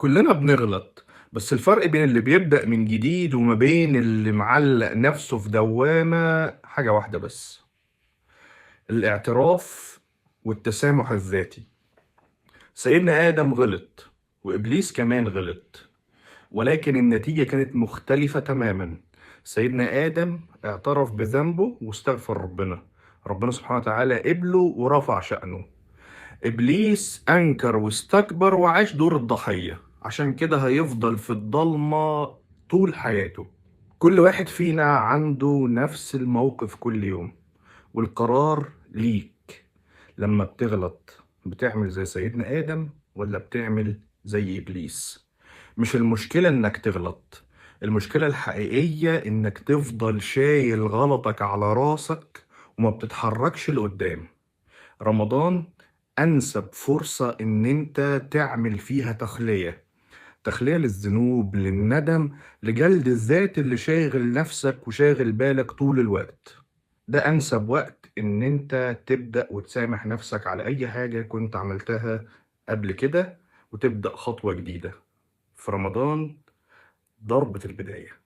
كلنا بنغلط، بس الفرق بين اللي بيبدأ من جديد وما بين اللي معلق نفسه في دوامة حاجة واحدة بس: الاعتراف والتسامح الذاتي. سيدنا آدم غلط وإبليس كمان غلط، ولكن النتيجة كانت مختلفة تماما. سيدنا آدم اعترف بذنبه واستغفر ربنا سبحانه وتعالى قبله ورفع شأنه. إبليس أنكر واستكبر وعاش دور الضحية، عشان كده هيفضل في الضلمة طول حياته. كل واحد فينا عنده نفس الموقف كل يوم، والقرار ليك. لما بتغلط بتعمل زي سيدنا آدم ولا بتعمل زي إبليس؟ مش المشكلة إنك تغلط، المشكلة الحقيقية إنك تفضل شايل غلطك على راسك وما بتتحركش لقدام. رمضان أنسب فرصة إن أنت تعمل فيها تخلية للذنوب، للندم، لجلد الذات اللي شاغل نفسك وشاغل بالك طول الوقت. ده أنسب وقت إن أنت تبدأ وتسامح نفسك على أي حاجة كنت عملتها قبل كده، وتبدأ خطوة جديدة في رمضان. ضربة البداية.